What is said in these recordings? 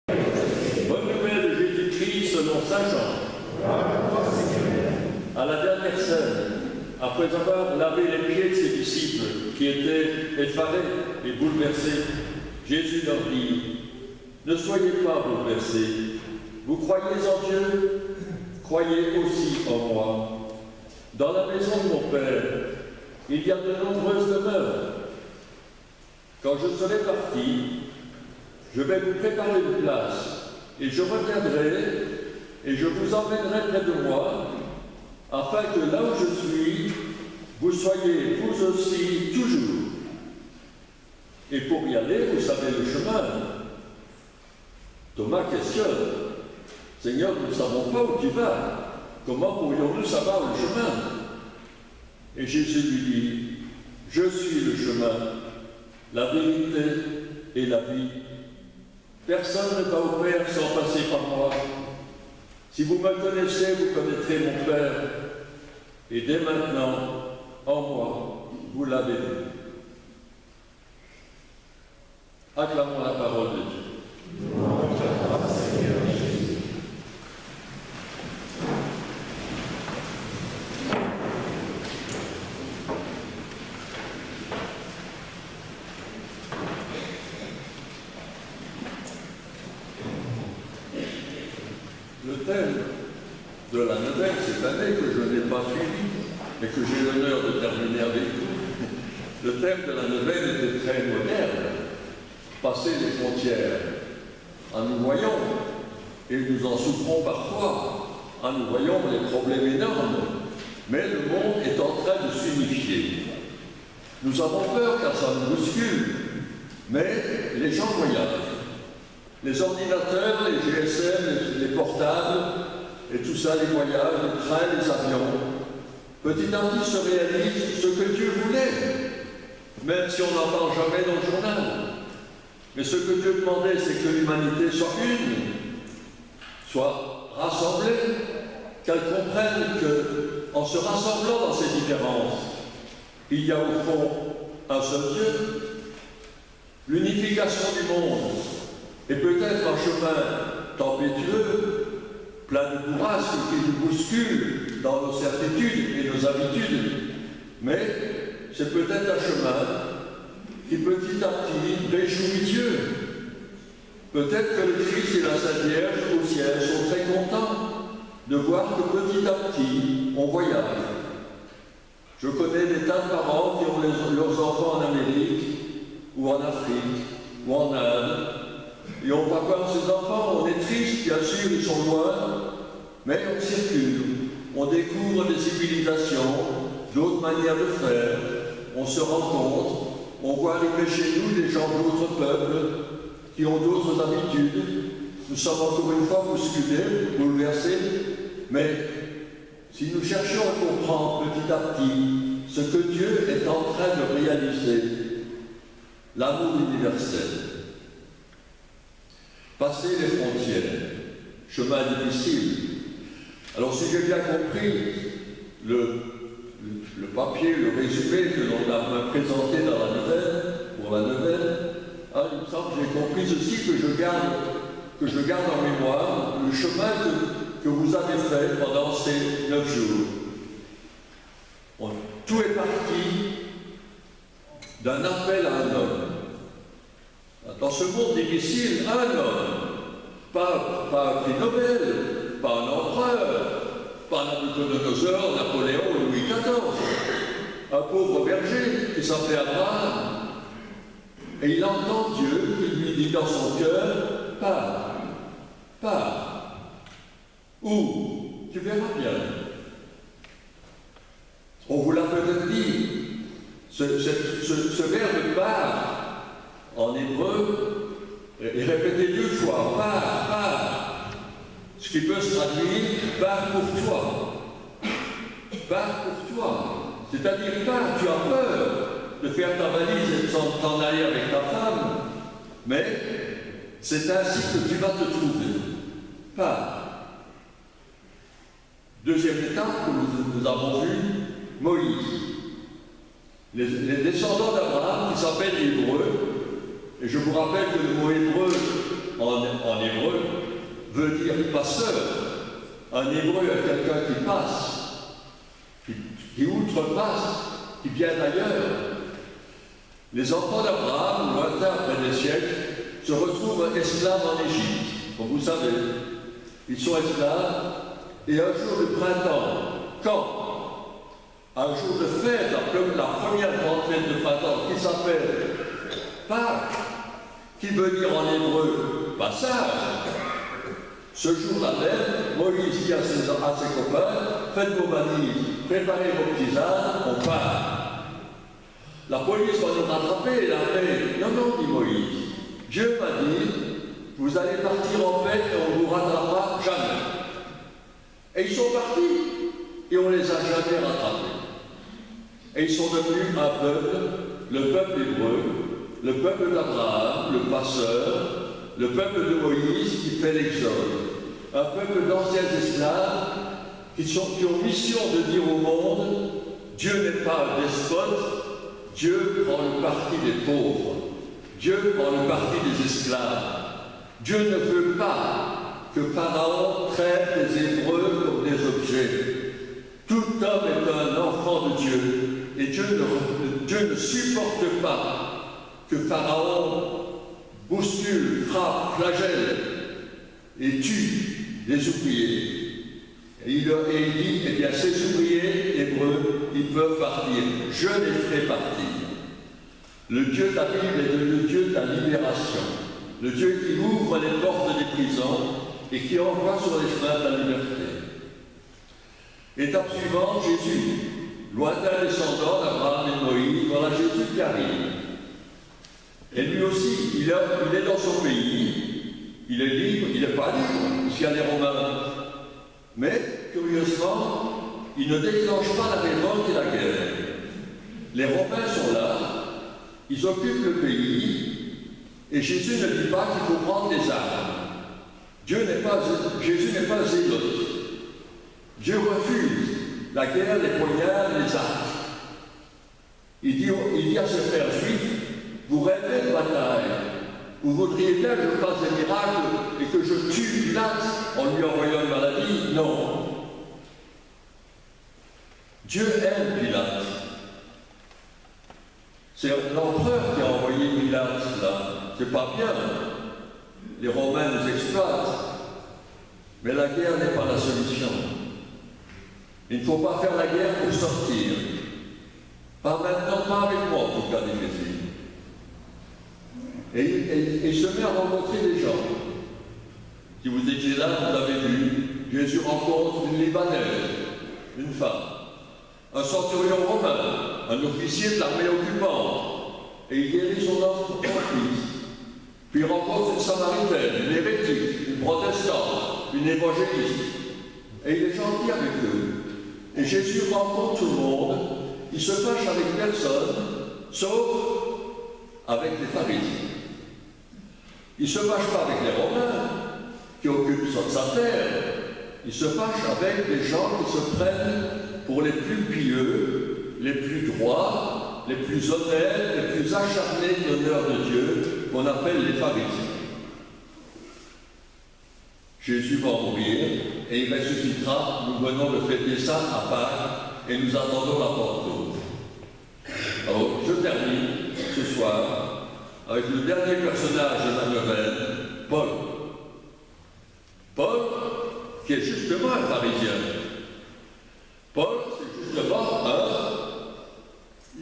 Bonne nouvelle de Jésus-Christ selon Saint Jean. À la dernière scène, après avoir lavé les pieds de ses disciples qui étaient effarés et bouleversés, Jésus leur dit: ne soyez pas bouleversés. Vous croyez en Dieu, croyez aussi en moi. Dans la maison de mon Père, il y a de nombreuses demeures. Quand je serai parti, je vais vous préparer une place, et je reviendrai, et je vous emmènerai près de moi, afin que là où je suis, vous soyez vous aussi toujours. Et pour y aller, vous savez le chemin. Thomas questionne: Seigneur, nous ne savons pas où tu vas. Comment pourrions-nous savoir le chemin? Et Jésus lui dit: je suis le chemin, la vérité et la vie. Personne ne va au Père sans passer par moi. Si vous me connaissez, vous connaîtrez mon Père. Et dès maintenant, en moi, vous l'avez vu. Acclamons la parole de Dieu. Le thème de la neuvaine cette année, que je n'ai pas suivi, et que j'ai l'honneur de terminer avec vous, le thème de la neuvaine était très moderne: passer les frontières. Nous voyons, et nous en souffrons parfois, nous voyons des problèmes énormes, mais le monde est en train de s'unifier. Nous avons peur car ça nous bouscule, mais les gens voyagent. Les ordinateurs, les GSM, les portables, et tout ça, les voyages, les trains, les avions, petit à petit se réalise ce que Dieu voulait, même si on n'en parle jamais dans le journal. Mais ce que Dieu demandait, c'est que l'humanité soit une, soit rassemblée, qu'elle comprenne qu'en se rassemblant dans ces différences, il y a au fond un seul Dieu. L'unification du monde est peut-être un chemin tempétueux, plein de bourrasques qui nous bousculent dans nos certitudes et nos habitudes, mais c'est peut-être un chemin qui petit à petit réjouit Dieu. Peut-être que le Christ et la Sainte Vierge au ciel sont très contents de voir que petit à petit on voyage. Je connais des tas de parents qui ont leurs enfants en Amérique ou en Afrique ou en Inde. Et on va voir ces enfants, on est triste, bien sûr, ils sont loin, mais on circule, on découvre des civilisations, d'autres manières de faire, on se rencontre, on voit arriver chez nous des gens d'autres peuples qui ont d'autres habitudes. Nous sommes encore une fois bousculés, bouleversés, mais si nous cherchons à comprendre petit à petit ce que Dieu est en train de réaliser, l'amour universel, passer les frontières, chemin difficile. Alors si j'ai bien compris le papier, le résumé que l'on a présenté dans la nouvelle, pour la nouvelle, il me semble que j'ai compris ceci, que je garde en mémoire le chemin que vous avez fait pendant ces 9 jours. Tout est parti d'un appel à un homme. Dans ce monde difficile, un homme, pas un prix Nobel, pas un empereur, pas Nabucodonosor, Napoléon ou Louis XIV, un pauvre berger qui s'appelait Abraham. Et il entend Dieu qui lui dit dans son cœur: pars. Où? Tu verras bien. On vous l'a peut-être dit, ce verbe part en hébreu est répété 2 fois: pars. Ce qui peut se traduire: pars pour toi. Pars pour toi. C'est-à-dire, pars, tu as peur de faire ta valise et de t'en aller avec ta femme, mais c'est ainsi que tu vas te trouver. Pars. Deuxième étape que nous avons vu, Moïse. Les descendants d'Abraham qui s'appellent Hébreux, et je vous rappelle que le mot hébreu en hébreu, veut dire passeur. Un hébreu est quelqu'un qui passe, qui outrepasse, qui vient d'ailleurs. Les enfants d'Abraham, lointains après des siècles, se retrouvent esclaves en Égypte, comme vous savez. Ils sont esclaves, et un jour de printemps, quand un jour de fête, la première grande fête de printemps, qui s'appelle Pâques, qui veut dire en hébreu passage, ce jour-là même, Moïse dit à ses copains, faites vos valises, préparez vos tisanes, on part. La police va nous rattraper, l'armée. Non, non, dit Moïse. Dieu m'a dit, vous allez partir en paix et on ne vous rattrapera jamais. Et ils sont partis et on ne les a jamais rattrapés. Et ils sont devenus un peuple, le peuple hébreu, le peuple d'Abraham, le passeur, le peuple de Moïse qui fait l'exode. Un peuple d'anciens esclaves qui ont mission de dire au monde, Dieu n'est pas un despote, Dieu prend le parti des pauvres. Dieu prend le parti des esclaves. Dieu ne veut pas que Pharaon traite les Hébreux comme des objets. Tout homme est un enfant de Dieu. Et Dieu ne supporte pas que Pharaon bouscule, frappe, flagelle et tue les ouvriers. Et il dit, eh bien, ces ouvriers hébreux, ils peuvent partir. Je les ferai partir. Le Dieu de la Bible est le Dieu de la libération. Le Dieu qui ouvre les portes des prisons et qui envoie sur les chemins de la liberté. Étape suivante, Jésus. Lointain descendant d'Abraham et de Moïse, voilà Jésus qui arrive. Et lui aussi, il est dans son pays. Il est libre, il n'est pas libre, puisqu'il y a les Romains. Mais, curieusement, il ne déclenche pas la révolte et la guerre. Les Romains sont là, ils occupent le pays, et Jésus ne dit pas qu'il faut prendre des armes. Jésus n'est pas zélote. Dieu refuse la guerre, les poignards, les arcs. Il dit à ses frères juifs, vous rêvez de bataille. Vous voudriez bien que je fasse des miracles et que je tue Pilate en lui envoyant une maladie? Non. Dieu aime Pilate. C'est l'empereur qui a envoyé Pilate là. C'est pas bien. Les Romains nous exploitent. Mais la guerre n'est pas la solution. Il ne faut pas faire la guerre pour sortir. Pas maintenant, pas avec moi, en tout cas, dit Jésus. Et il se met à rencontrer des gens. Si vous étiez là, vous l'avez vu, Jésus rencontre une Libanaise, une femme, un centurion romain, un officier de l'armée occupante, et il guérit son enfant fils. Puis il rencontre une Samaritaine, une hérétique, une protestante, une évangéliste, et il est gentil avec eux. Et Jésus rencontre tout le monde, il se fâche avec personne, sauf avec les pharisiens. Il ne se fâche pas avec les Romains qui occupent sa terre, il se fâche avec des gens qui se prennent pour les plus pieux, les plus droits, les plus honnêtes, les plus acharnés de l'honneur de Dieu, qu'on appelle les pharisiens. Jésus va mourir et il ressuscitera, nous venons de fêter ça à Pâques et nous attendons la Pentecôte. Alors, je termine ce soir avec le dernier personnage de ma novelle, Paul. Paul, qui est justement un pharisien. Paul, c'est justement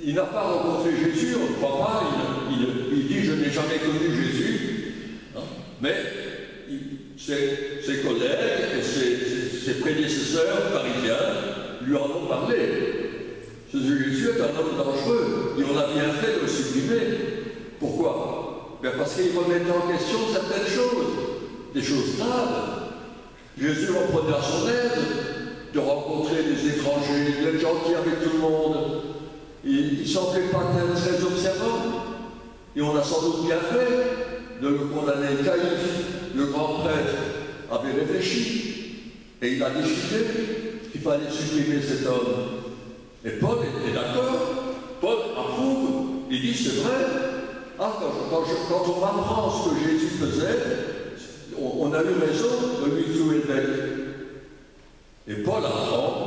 il n'a pas rencontré Jésus, on ne croit pas, il dit « je n'ai jamais connu Jésus », mais ses collègues et ses prédécesseurs pharisiens lui en ont parlé. Jésus est un homme dangereux, et on a bien fait de le supprimer. Pourquoi? Bien parce qu'il remettait en question certaines choses, des choses graves. Jésus reprenait à son aise de rencontrer des étrangers, d'être gentil avec tout le monde. Il ne semblait pas être très observant. Et on a sans doute bien fait de le condamner. Caïphe, le grand prêtre, avait réfléchi et il a décidé qu'il fallait supprimer cet homme. Et Paul était d'accord. Paul approuve. Il dit c'est vrai. Ah, quand on m'apprend ce que Jésus faisait, on a eu raison de lui clouer le bec. Et Paul apprend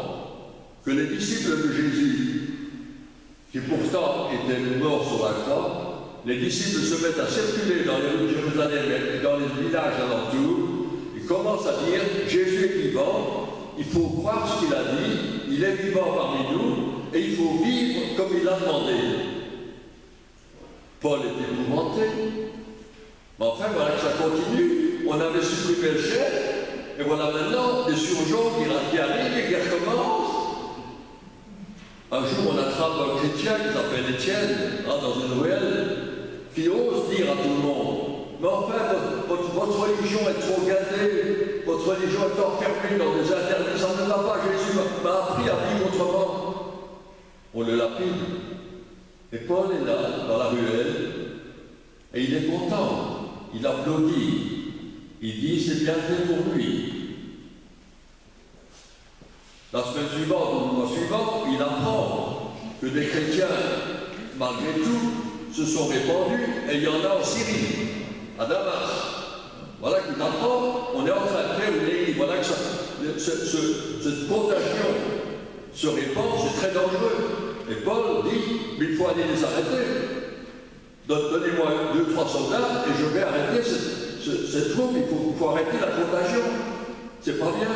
que les disciples de Jésus, qui pourtant étaient morts sur la croix, les disciples se mettent à circuler dans les rues de Jérusalem et dans les villages alentours. Ils commencent à dire « Jésus est vivant, il faut croire ce qu'il a dit, il est vivant parmi nous, et il faut vivre comme il a demandé. » Paul est épouvanté. Mais enfin, voilà que ça continue. On avait supprimé le chef, et voilà maintenant des surgeons qui arrivent et qui recommencent. Un jour, on attrape un chrétien qui s'appelle Étienne, dans une ruelle, qui ose dire à tout le monde « Mais enfin, votre religion est trop gâtée, votre religion est enfermée dans des interdits, ça ne va pas, Jésus m'a appris à vivre autrement. » On le lapide. Et Paul est là, dans la ruelle, et il est content, il applaudit, il dit « C'est bien fait pour lui. » La semaine suivante, ou le mois suivant, il apprend que des chrétiens, malgré tout, se sont répandus, et il y en a en Syrie, à Damas. Voilà qu'il apprend, on est en train de faire une église. Voilà que cette contagion se répand, c'est très dangereux. Et Paul dit, mais il faut aller les arrêter. Donnez-moi 2-3 soldats, et je vais arrêter cette troupe, il faut arrêter la contagion. C'est pas bien.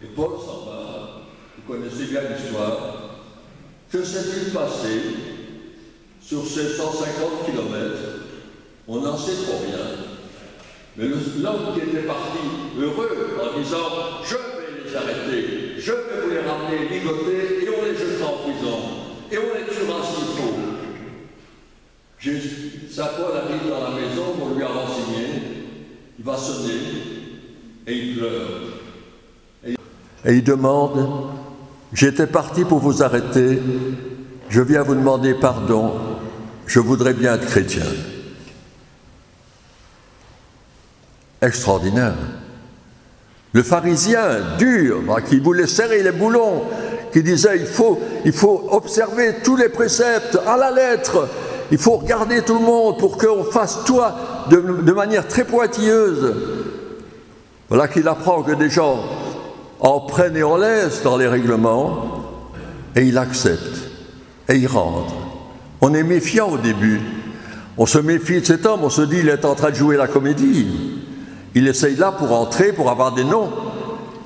Et Paul s'en va, vous connaissez bien l'histoire. Que s'est-il passé sur ces 150 kilomètres? On n'en sait trop rien. Mais l'homme qui était parti heureux en disant « Je vais les arrêter, je vais vous les ramener ligotés et on les jettera en prison et on les tuera s'il faut. » Saint Paul arrive dans la maison, on lui a renseigné, il va sonner et il pleure. Et il demande « J'étais parti pour vous arrêter, je viens vous demander pardon, je voudrais bien être chrétien. » Extraordinaire. Le pharisien dur, qui voulait serrer les boulons, qui disait il faut observer tous les préceptes à la lettre, il faut regarder tout le monde pour qu'on fasse tout de manière très pointilleuse. Voilà qu'il apprend que des gens en prennent et en laissent dans les règlements, et il accepte, et il rentre. On est méfiant au début, on se méfie de cet homme, on se dit il est en train de jouer la comédie. Il essaye là pour entrer, pour avoir des noms.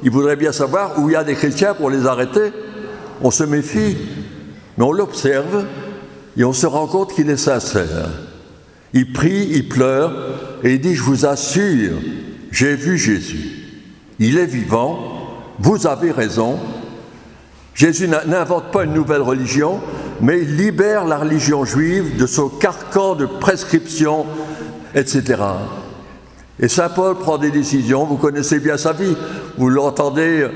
Il voudrait bien savoir où il y a des chrétiens pour les arrêter. On se méfie, mais on l'observe et on se rend compte qu'il est sincère. Il prie, il pleure et il dit « Je vous assure, j'ai vu Jésus. Il est vivant, vous avez raison. Jésus n'invente pas une nouvelle religion, mais il libère la religion juive de son carcan de prescription, etc. » Et Saint Paul prend des décisions, vous connaissez bien sa vie, vous l'entendez,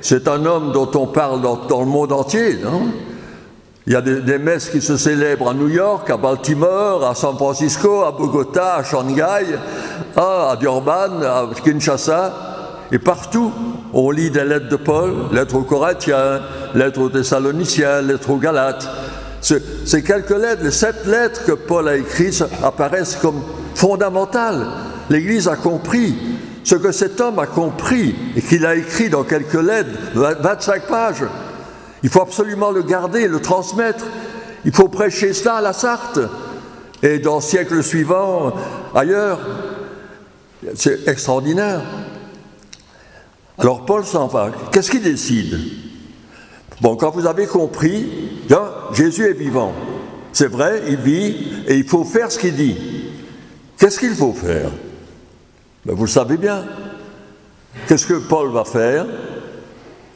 c'est un homme dont on parle dans le monde entier. Non? Il y a des messes qui se célèbrent à New York, à Baltimore, à San Francisco, à Bogota, à Shanghai, à Durban, à Kinshasa, et partout on lit des lettres de Paul, lettres aux Corinthiens, lettres aux Thessaloniciens, lettres aux Galates. Ces quelques lettres, les 7 lettres que Paul a écrites apparaissent comme fondamentales. L'Église a compris ce que cet homme a compris et qu'il a écrit dans quelques lettres, 25 pages. Il faut absolument le garder, le transmettre. Il faut prêcher cela à la Sarthe et dans le siècle suivant, ailleurs. C'est extraordinaire. Alors Paul s'en va. Qu'est-ce qu'il décide? Bon, quand vous avez compris, là, Jésus est vivant. C'est vrai, il vit et il faut faire ce qu'il dit. Qu'est-ce qu'il faut faire? Ben, vous le savez bien. Qu'est-ce que Paul va faire?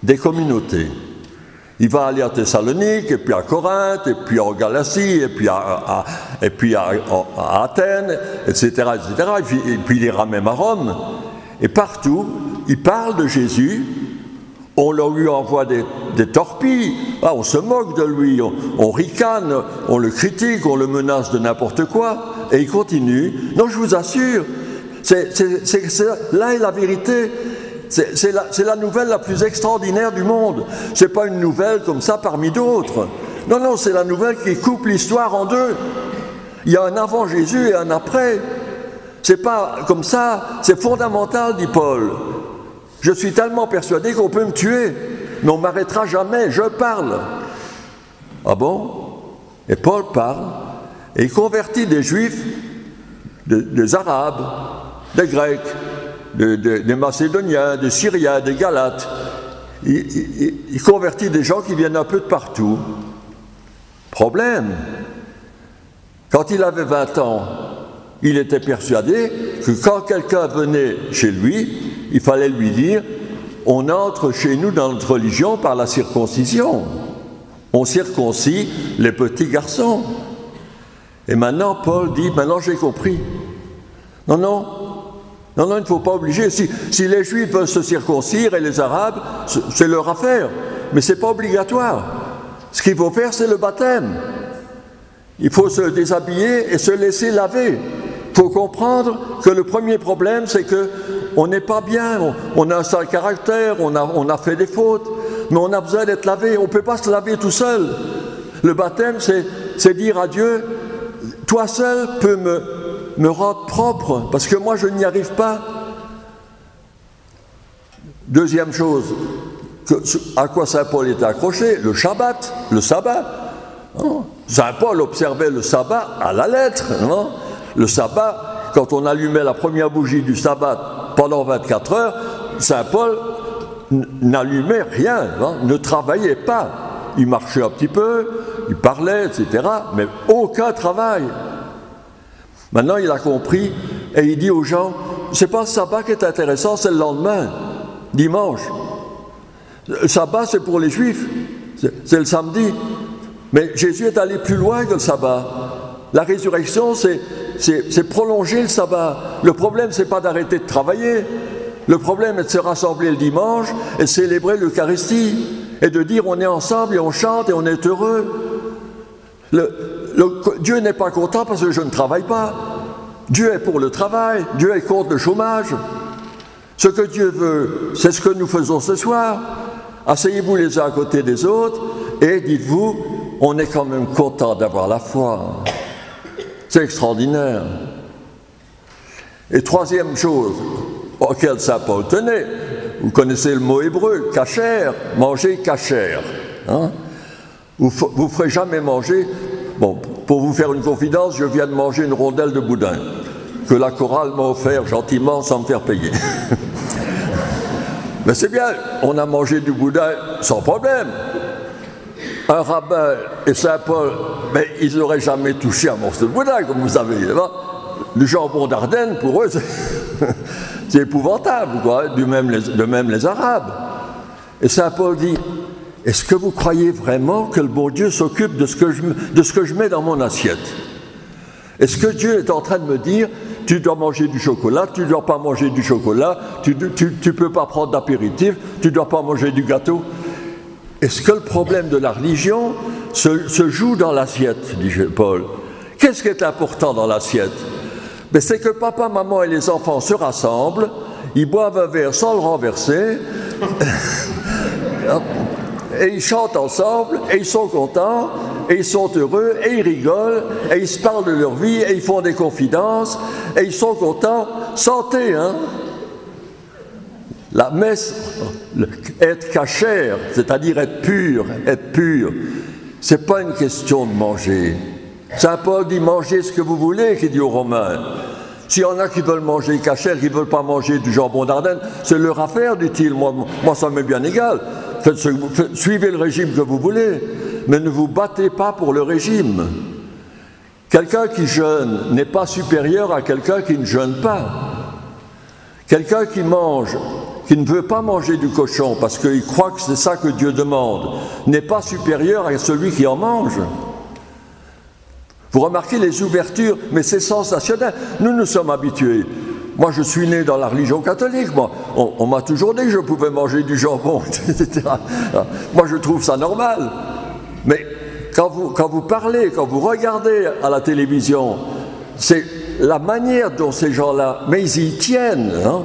Des communautés. Il va aller à Thessalonique, et puis à Corinthe, et puis en Galatie, et puis à Athènes, etc., etc. Et puis il ira même à Rome. Et partout, il parle de Jésus. On lui envoie des torpilles, on se moque de lui, on ricane, on le critique, on le menace de n'importe quoi, et il continue. Non, je vous assure, là est la vérité, c'est la nouvelle la plus extraordinaire du monde. C'est pas une nouvelle comme ça parmi d'autres. Non, non, c'est la nouvelle qui coupe l'histoire en deux. Il y a un avant Jésus et un après. c'est pas comme ça, c'est fondamental, dit Paul. Je suis tellement persuadé qu'on peut me tuer, mais on ne m'arrêtera jamais, je parle. Ah bon? Et Paul parle, et il convertit des Juifs, des Arabes, des Grecs, des Macédoniens, des Syriens, des Galates. Il convertit des gens qui viennent un peu de partout. Problème, quand il avait 20 ans, il était persuadé que quand quelqu'un venait chez lui, il fallait lui dire « On entre chez nous dans notre religion par la circoncision. On circoncie les petits garçons. » Et maintenant, Paul dit « Maintenant, j'ai compris. Non, il ne faut pas obliger. Si les Juifs veulent se circoncire et les Arabes, c'est leur affaire. Mais ce n'est pas obligatoire. Ce qu'il faut faire, c'est le baptême. Il faut se déshabiller et se laisser laver. Il faut comprendre que le premier problème, c'est qu'on n'est pas bien, on a un sale caractère, on a fait des fautes, mais on a besoin d'être lavé. On ne peut pas se laver tout seul. Le baptême, c'est dire à Dieu, toi seul peux me rendre propre, parce que moi je n'y arrive pas. Deuxième chose, à quoi Saint Paul était accroché, le Shabbat, le sabbat. Saint Paul observait le sabbat à la lettre. Non? Le sabbat, quand on allumait la première bougie du sabbat pendant 24 heures, Saint Paul n'allumait rien, ne travaillait pas. Il marchait un petit peu, il parlait, etc., mais aucun travail. Maintenant, il a compris et il dit aux gens, c'est pas le sabbat qui est intéressant, c'est le lendemain, dimanche. Le sabbat, c'est pour les Juifs, c'est le samedi. Mais Jésus est allé plus loin que le sabbat. La résurrection, c'est prolonger le sabbat. Le problème, c'est pas d'arrêter de travailler. Le problème est de se rassembler le dimanche et de célébrer l'Eucharistie et de dire on est ensemble et on chante et on est heureux. Dieu n'est pas content parce que je ne travaille pas. Dieu est pour le travail, Dieu est contre le chômage. Ce que Dieu veut, c'est ce que nous faisons ce soir. Asseyez-vous les uns à côté des autres et dites-vous, on est quand même content d'avoir la foi. C'est extraordinaire. Et troisième chose auquel Saint Paul tenait, vous connaissez le mot hébreu, kasher, manger kasher. Hein? Vous ne ferez jamais manger. Bon, pour vous faire une confidence, je viens de manger une rondelle de boudin que la chorale m'a offert gentiment sans me faire payer. Mais c'est bien, on a mangé du boudin sans problème. Un rabbin et Saint Paul, mais ils n'auraient jamais touché un morceau de boudin, comme vous savez. Le jambon d'Ardenne, pour eux, c'est épouvantable, quoi, de même les Arabes. Et Saint Paul dit, est-ce que vous croyez vraiment que le bon Dieu s'occupe de ce que je mets dans mon assiette? Est-ce que Dieu est en train de me dire, tu dois manger du chocolat, tu ne dois pas manger du chocolat, tu ne peux pas prendre d'apéritif, tu ne dois pas manger du gâteau? Est-ce que le problème de la religion se joue dans l'assiette, dit Paul? Qu'est-ce qui est important dans l'assiette? Ben, c'est que papa, maman et les enfants se rassemblent, ils boivent un verre sans le renverser, et ils chantent ensemble, et ils sont contents, et ils sont heureux, et ils rigolent, et ils se parlent de leur vie, et ils font des confidences, et ils sont contents. Santé, hein? La messe, être cachère, c'est-à-dire être pur, c'est pas une question de manger. Saint Paul dit mangez ce que vous voulez, qu'il dit aux Romains. S'il y en a qui veulent manger cachère, qui ne veulent pas manger du jambon d'Ardenne, c'est leur affaire, dit-il. Moi, ça m'est bien égal. Suivez le régime que vous voulez, mais ne vous battez pas pour le régime. Quelqu'un qui jeûne n'est pas supérieur à quelqu'un qui ne jeûne pas. Quelqu'un qui mange, qui ne veut pas manger du cochon parce qu'il croit que c'est ça que Dieu demande, n'est pas supérieur à celui qui en mange. Vous remarquez les ouvertures, mais c'est sensationnel. Nous sommes habitués. Moi, je suis né dans la religion catholique. On m'a toujours dit que je pouvais manger du jambon, etc. Moi, je trouve ça normal. Mais quand vous parlez, quand vous regardez à la télévision, c'est la manière dont ces gens-là, mais ils y tiennent. Hein.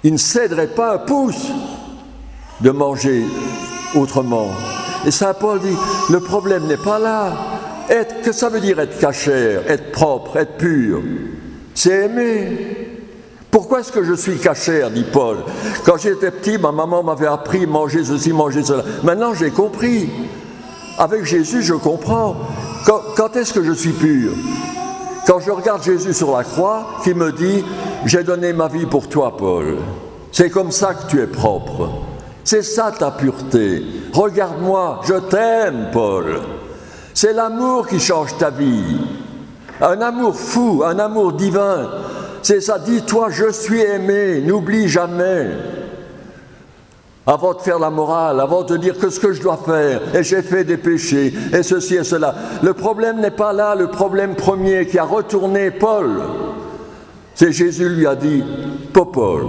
Ils ne céderaient pas un pouce de manger autrement. Et Saint Paul dit, le problème n'est pas là. Qu'est-ce que ça veut dire être cachère, être propre, être pur? C'est aimer. Pourquoi est-ce que je suis cachère, dit Paul? Quand j'étais petit, ma maman m'avait appris manger ceci, manger cela. Maintenant, j'ai compris. Avec Jésus, je comprends. Quand est-ce que je suis pur? Quand je regarde Jésus sur la croix, qui me dit « J'ai donné ma vie pour toi, Paul. C'est comme ça que tu es propre. C'est ça ta pureté. Regarde-moi, je t'aime, Paul. » C'est l'amour qui change ta vie. Un amour fou, un amour divin. C'est ça, dis-toi, je suis aimé, n'oublie jamais. Avant de faire la morale, avant de dire que ce que je dois faire, et j'ai fait des péchés, et ceci et cela. Le problème n'est pas là, le problème premier qui a retourné Paul. C'est Jésus lui a dit, Paul,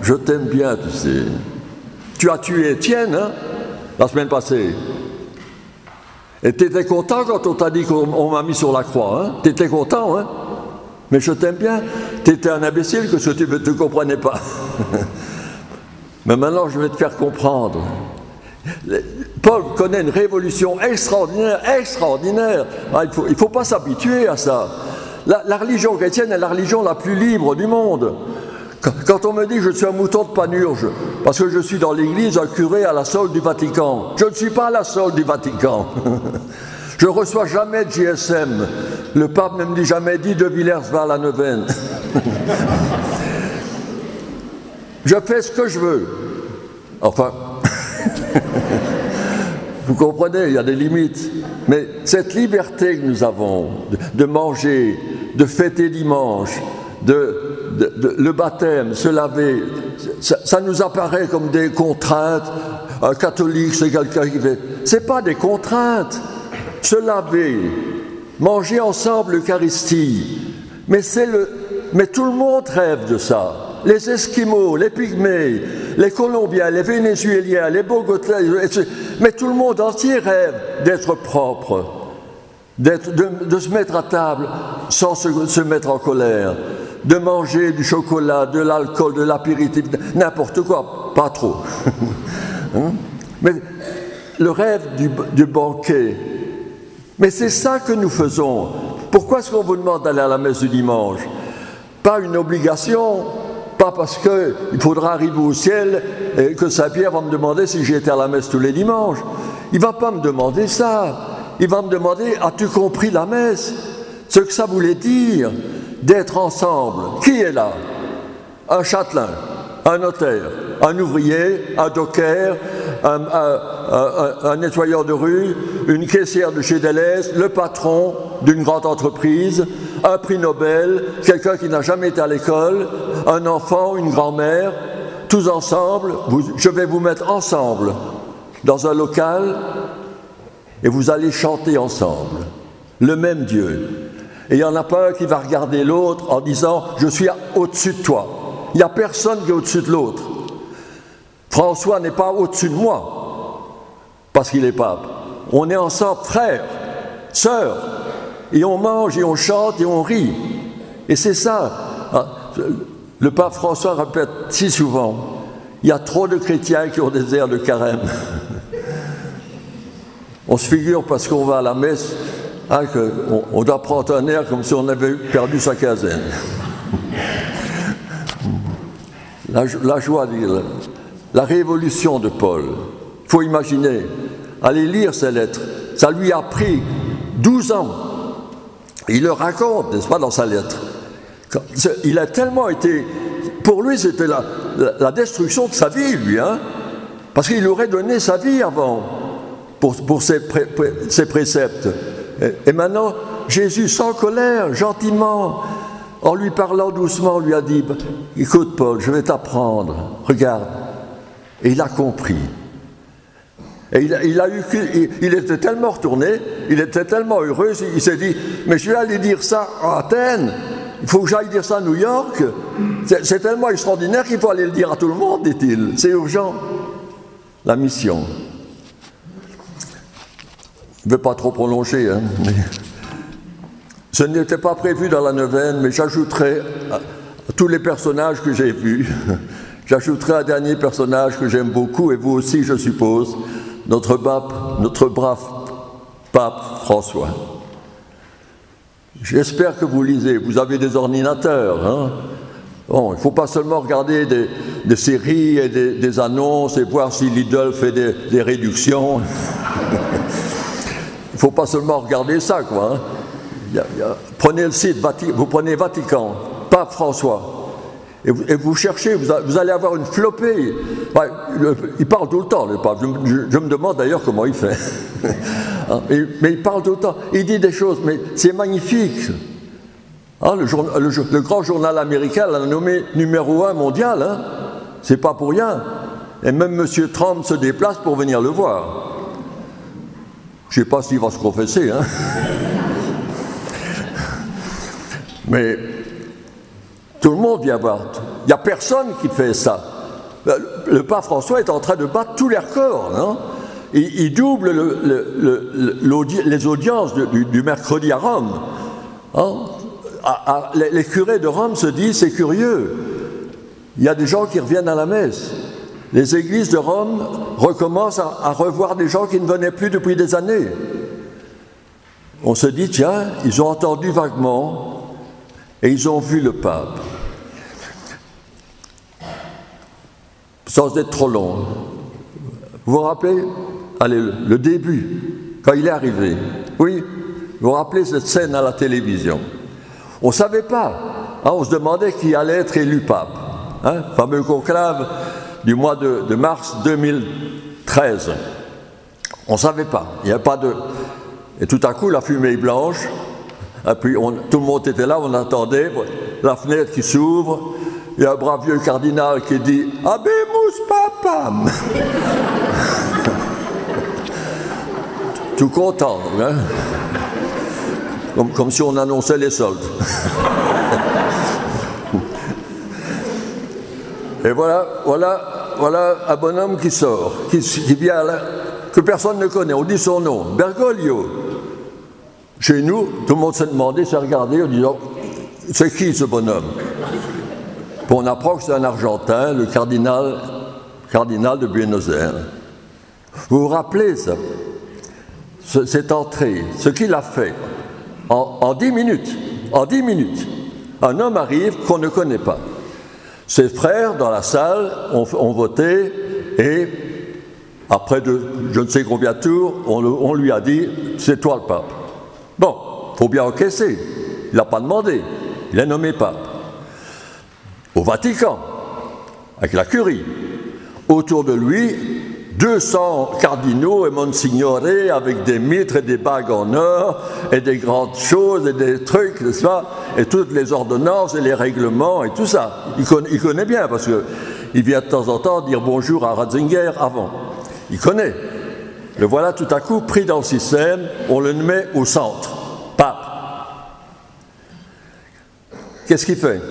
je t'aime bien, tu sais. Tu as tué Étienne, hein, la semaine passée. Et tu étais content quand on t'a dit qu'on m'a mis sur la croix, hein? Tu étais content, hein? Mais je t'aime bien. Tu étais un imbécile que tu ne comprenais pas. Mais maintenant, je vais te faire comprendre. Paul connaît une révolution extraordinaire, extraordinaire. Ah, il ne faut pas s'habituer à ça. La religion chrétienne est la religion la plus libre du monde. Quand on me dit que je suis un mouton de Panurge, parce que je suis dans l'église un curé à la solde du Vatican, je ne suis pas à la solde du Vatican. Je ne reçois jamais de GSM. Le pape ne me dit jamais dit de Villers va à la neuvaine. Je fais ce que je veux. Enfin, vous comprenez, il y a des limites. Mais cette liberté que nous avons de manger, de fêter dimanche, le baptême, se laver, ça nous apparaît comme des contraintes. Un catholique, c'est quelqu'un qui fait... Ce n'est pas des contraintes. Se laver, manger ensemble l'Eucharistie. Mais tout le monde rêve de ça. Les Esquimaux, les Pygmées, les Colombiens, les Vénézuéliens, les Bogotins, mais tout le monde entier rêve d'être propre, de se mettre à table sans se mettre en colère, de manger du chocolat, de l'alcool, de l'apéritif, n'importe quoi, pas trop. Hein? Mais le rêve du banquet, mais c'est ça que nous faisons. Pourquoi est-ce qu'on vous demande d'aller à la messe du dimanche? Pas une obligation, pas parce qu'il faudra arriver au ciel et que Saint-Pierre va me demander si j'ai été à la messe tous les dimanches. Il ne va pas me demander ça. Il va me demander, as-tu compris la messe? Ce que ça voulait dire d'être ensemble. Qui est là? Un châtelain, un notaire, un ouvrier, un docker, un nettoyeur de rue, une caissière de chez Deleuze, le patron d'une grande entreprise, un prix Nobel, quelqu'un qui n'a jamais été à l'école, un enfant, une grand-mère, tous ensemble, je vais vous mettre ensemble dans un local et vous allez chanter ensemble le même Dieu. Et il n'y en a pas un qui va regarder l'autre en disant « je suis au-dessus de toi ». Il n'y a personne qui est au-dessus de l'autre. François n'est pas au-dessus de moi, parce qu'il est pape. On est ensemble frères, sœurs, et on mange, et on chante, et on rit. Et c'est ça. Le pape François répète si souvent, il y a trop de chrétiens qui ont des airs de carême. On se figure, parce qu'on va à la messe, hein, qu'on doit prendre un air comme si on avait perdu sa quinzaine. La joie, la révolution de Paul. Il faut imaginer, allez lire ces lettres. Ça lui a pris 12 ans. Il le raconte, n'est-ce pas, dans sa lettre. Il a tellement été... Pour lui, c'était la destruction de sa vie, lui. Hein, parce qu'il aurait donné sa vie avant pour ses préceptes. Et maintenant, Jésus, sans colère, gentiment... En lui parlant doucement, lui a dit « Écoute Paul, je vais t'apprendre, regarde. » Et il a compris. Et il était tellement retourné, il était tellement heureux, il s'est dit « Mais je vais aller dire ça à Athènes, il faut que j'aille dire ça à New York. C'est tellement extraordinaire qu'il faut aller le dire à tout le monde, dit-il. C'est urgent. » La mission. Je ne vais pas trop prolonger, hein, mais... Ce n'était pas prévu dans la neuvaine, mais j'ajouterai à tous les personnages que j'ai vus, j'ajouterai un dernier personnage que j'aime beaucoup, et vous aussi, je suppose, notre brave Pape François. J'espère que vous lisez, vous avez des ordinateurs, hein? Bon, il ne faut pas seulement regarder des séries et des annonces et voir si Lidl fait des réductions. Il ne faut pas seulement regarder ça, quoi. Hein? Prenez le site, vous prenez Vatican, Pape François, et vous cherchez, vous allez avoir une flopée. Ouais, il parle tout le temps, le pape. Je me demande d'ailleurs comment il fait. Mais il parle tout le temps. Il dit des choses, mais c'est magnifique. Hein, le grand journal américain l'a nommé numéro 1 mondial. Hein. C'est pas pour rien. Et même M. Trump se déplace pour venir le voir. Je ne sais pas s'il va se confesser. Hein. Mais tout le monde vient voir. Il n'y a personne qui fait ça. Le pape François est en train de battre tous les records. Non? Il double les audiences du mercredi à Rome. Hein? Les curés de Rome se disent, c'est curieux. Il y a des gens qui reviennent à la messe. Les églises de Rome recommencent à revoir des gens qui ne venaient plus depuis des années. On se dit, tiens, ils ont entendu vaguement et ils ont vu le pape. Sans être trop long. Vous vous rappelez? Allez, le début, quand il est arrivé. Oui, vous vous rappelez cette scène à la télévision? On ne savait pas. Hein, on se demandait qui allait être élu pape. Hein, fameux conclave du mois de mars 2013. On ne savait pas. Il n'y avait pas de... Et tout à coup, la fumée est blanche. Et puis, tout le monde était là, on attendait. La fenêtre qui s'ouvre. Il y a un brave vieux cardinal qui dit « Habemus papam !» Tout content, hein? Comme si on annonçait les soldes. Et voilà un bonhomme qui sort, qui vient là, que personne ne connaît. On dit son nom, Bergoglio. Chez nous, tout le monde s'est demandé, s'est regardé en disant « C'est qui ce bonhomme ?» Puis on apprend que c'est un Argentin, le cardinal de Buenos Aires. Vous vous rappelez ça? Cette entrée, ce qu'il a fait en 10 minutes, un homme arrive qu'on ne connaît pas. Ses frères dans la salle ont voté et après je ne sais combien de tours, on lui a dit c'est toi le pape. Bon, il faut bien encaisser. Il n'a pas demandé, il est nommé pape. Au Vatican, avec la curie, autour de lui 200 cardinaux et monsignore avec des mitres et des bagues en or et des grandes choses et des trucs, n'est-ce pas? Et toutes les ordonnances et les règlements et tout ça. Il connaît bien parce qu'il vient de temps en temps dire bonjour à Ratzinger avant. Il connaît. Le voilà tout à coup pris dans le système, on le met au centre. Pape. Qu'est-ce qu'il fait?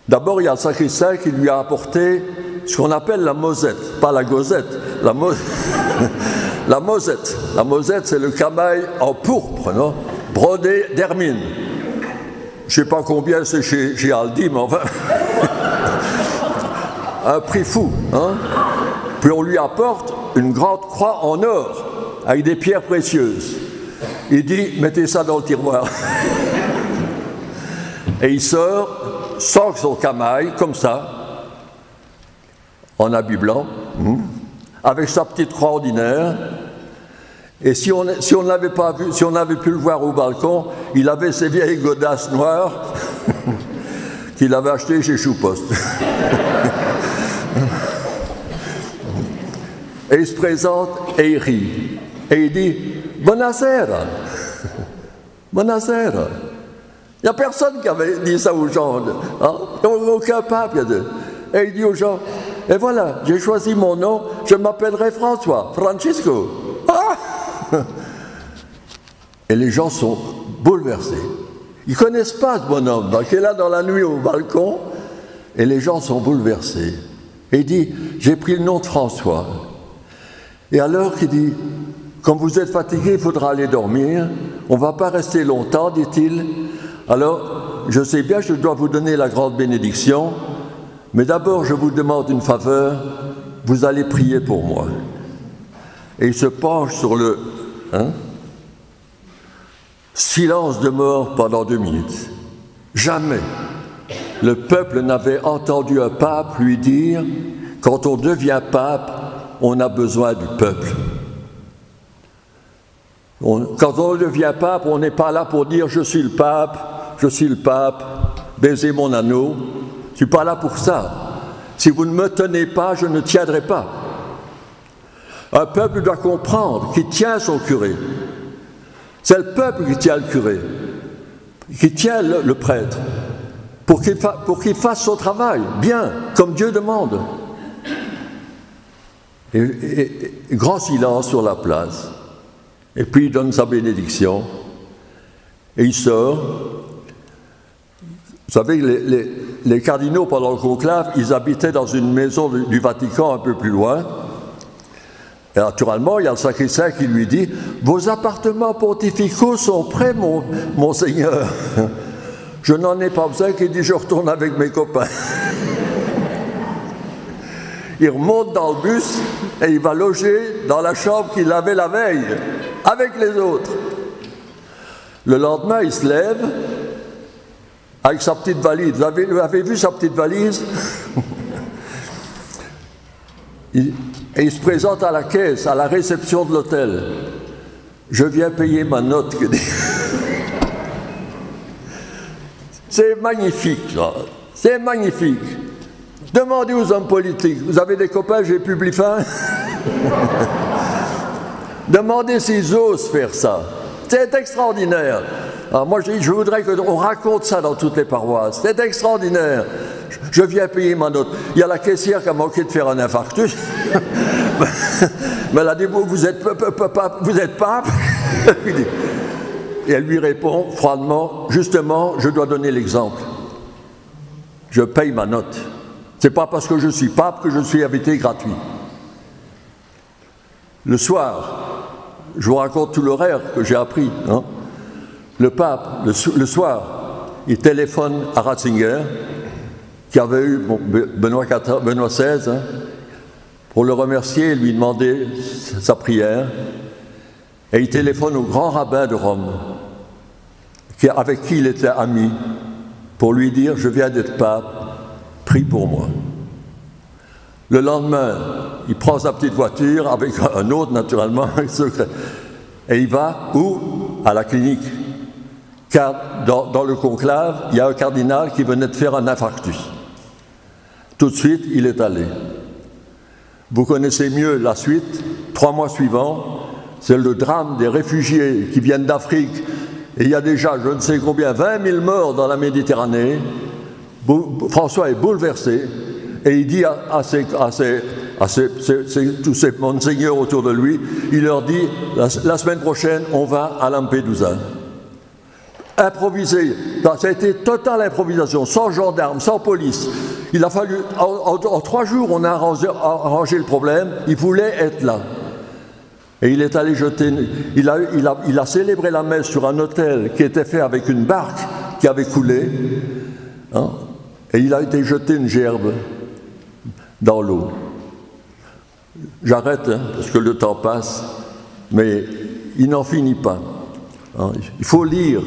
D'abord, il y a le sacristain qui lui a apporté ce qu'on appelle la mosette, pas la gosette, la mosette. La mosette, c'est le camail en pourpre, non? Brodé d'hermine. Je ne sais pas combien c'est chez Aldi, mais enfin, un prix fou. Hein? Puis on lui apporte une grande croix en or, avec des pierres précieuses. Il dit, mettez ça dans le tiroir. Et il sort sans son camail, comme ça, en habit blanc, avec sa petite croix ordinaire. Et si on n'avait pas vu, si on avait pu le voir au balcon, il avait ses vieilles godasses noires qu'il avait achetées chez Choupost. Et il se présente et il rit. Et il dit « Buonasera !»« Buonasera !» Il n'y a personne qui avait dit ça aux gens. Hein? Aucun pape. Et il dit aux gens, et voilà, j'ai choisi mon nom, je m'appellerai François, Francisco. Ah! Et les gens sont bouleversés. Ils ne connaissent pas ce bonhomme, qui est là dans la nuit au balcon, et les gens sont bouleversés. Et il dit, j'ai pris le nom de François. Et alors il dit, quand vous êtes fatigué, il faudra aller dormir, on ne va pas rester longtemps, dit-il. Alors, je sais bien que je dois vous donner la grande bénédiction, mais d'abord je vous demande une faveur, vous allez prier pour moi. Et il se penche sur le Silence de mort pendant 2 minutes. Jamais le peuple n'avait entendu un pape lui dire « Quand on devient pape, on a besoin du peuple ». Quand on devient pape, on n'est pas là pour dire « Je suis le pape, baisez mon anneau ». Je ne suis pas là pour ça. Si vous ne me tenez pas, je ne tiendrai pas. Un peuple doit comprendre qu'il tient son curé. C'est le peuple qui tient le curé, qui tient le prêtre, pour qu'il fasse son travail, bien, comme Dieu demande. Et grand silence sur la place. Et puis il donne sa bénédiction. Et il sort. Vous savez, les cardinaux, pendant le conclave, ils habitaient dans une maison du Vatican un peu plus loin. Et naturellement, il y a le sacristain qui lui dit « Vos appartements pontificaux sont prêts, monseigneur. » Je n'en ai pas besoin, qu'il dit « Je retourne avec mes copains. » Il remonte dans le bus et il va loger dans la chambre qu'il avait la veille, avec les autres. Le lendemain, il se lève avec sa petite valise. Vous avez vu sa petite valise? Et il se présente à la caisse, à la réception de l'hôtel. Je viens payer ma note. C'est magnifique, ça. C'est magnifique. Demandez aux hommes politiques. Vous avez des copains, j'ai publié fin. Demandez s'ils osent faire ça. C'est extraordinaire. Alors moi, je voudrais qu'on raconte ça dans toutes les paroisses. C'est extraordinaire. Je viens payer ma note. Il y a la caissière qui a manqué de faire un infarctus. Mais elle a dit, vous êtes pape? Et elle lui répond froidement, justement, je dois donner l'exemple. Je paye ma note. C'est pas parce que je suis pape que je suis invité gratuit. Le soir, je vous raconte tout l'horaire que j'ai appris. Hein. Le pape, le soir, il téléphone à Ratzinger, qui avait eu Benoît XVI, hein, pour le remercier et lui demander sa prière. Et il téléphone au grand rabbin de Rome, avec qui il était ami, pour lui dire « Je viens d'être pape, prie pour moi ». Le lendemain, il prend sa petite voiture, avec un autre naturellement, et il va où? À la clinique. Car dans le conclave, il y a un cardinal qui venait de faire un infarctus. Tout de suite, il est allé. Vous connaissez mieux la suite. 3 mois suivants, c'est le drame des réfugiés qui viennent d'Afrique. Et il y a déjà, je ne sais combien, 20 000 morts dans la Méditerranée. François est bouleversé et il dit à tous ces monseigneurs autour de lui, il leur dit, la semaine prochaine, on va à Lampedusa. Improvisé, ça a été totale improvisation, sans gendarmes, sans police. Il a fallu, en 3 jours, on a arrangé le problème, il voulait être là. Et il est allé jeter, il a célébré la messe sur un autel qui était fait avec une barque qui avait coulé, hein, et il a été jeté une gerbe dans l'eau. J'arrête, hein, parce que le temps passe, mais il n'en finit pas. Hein, il faut lire.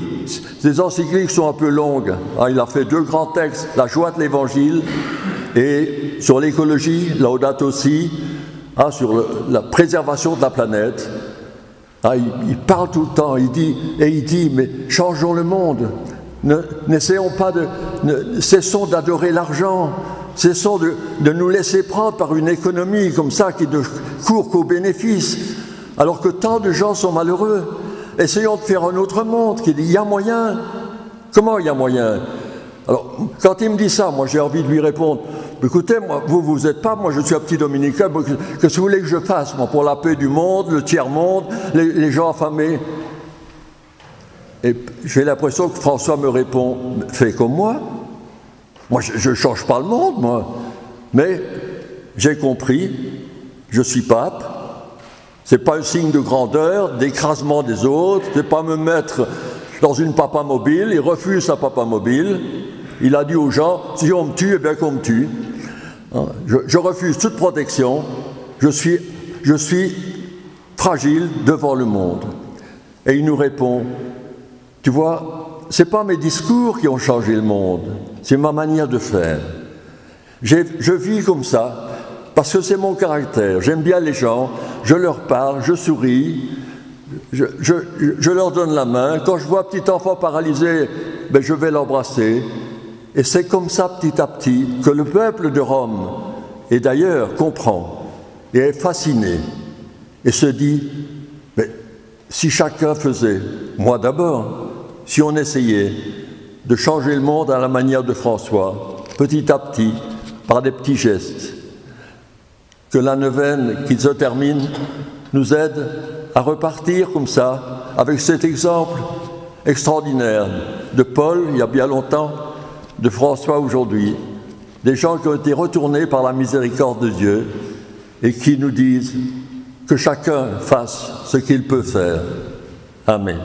Ces encycliques sont un peu longues. Hein, il a fait 2 grands textes, la joie de l'Évangile, et sur l'écologie, Laudato Si, hein, sur la préservation de la planète. Hein, il parle tout le temps, il dit, mais changeons le monde. Cessons d'adorer l'argent. Cessons de nous laisser prendre par une économie comme ça qui ne court qu'aux bénéfices, alors que tant de gens sont malheureux. Essayons de faire un autre monde qui dit, il y a moyen. Comment il y a moyen? Alors, quand il me dit ça, moi j'ai envie de lui répondre, écoutez, moi, vous êtes pas, moi je suis un petit dominicain, qu'est-ce que vous voulez que je fasse, moi, pour la paix du monde, le tiers-monde, les gens affamés? Et j'ai l'impression que François me répond, fais comme moi. Moi, je ne change pas le monde, moi. Mais j'ai compris, je suis pape. Ce n'est pas un signe de grandeur, d'écrasement des autres. Ce n'est pas me mettre dans une papa mobile. Il refuse sa papa mobile. Il a dit aux gens, si on me tue, eh bien qu'on me tue. Je refuse toute protection. Je suis fragile devant le monde. Et il nous répond, Tu vois, ce n'est pas mes discours qui ont changé le monde, c'est ma manière de faire. Je vis comme ça, parce que c'est mon caractère. J'aime bien les gens, je leur parle, je souris, je leur donne la main. Quand je vois un petit enfant paralysé, ben je vais l'embrasser. Et c'est comme ça, petit à petit, que le peuple de Rome, et d'ailleurs, comprend et est fasciné et se dit, mais si chacun faisait, moi d'abord, si on essayait de changer le monde à la manière de François, petit à petit, par des petits gestes, que la neuvaine qui se termine nous aide à repartir comme ça, avec cet exemple extraordinaire de Paul, il y a bien longtemps, de François aujourd'hui, des gens qui ont été retournés par la miséricorde de Dieu et qui nous disent que chacun fasse ce qu'il peut faire. Amen.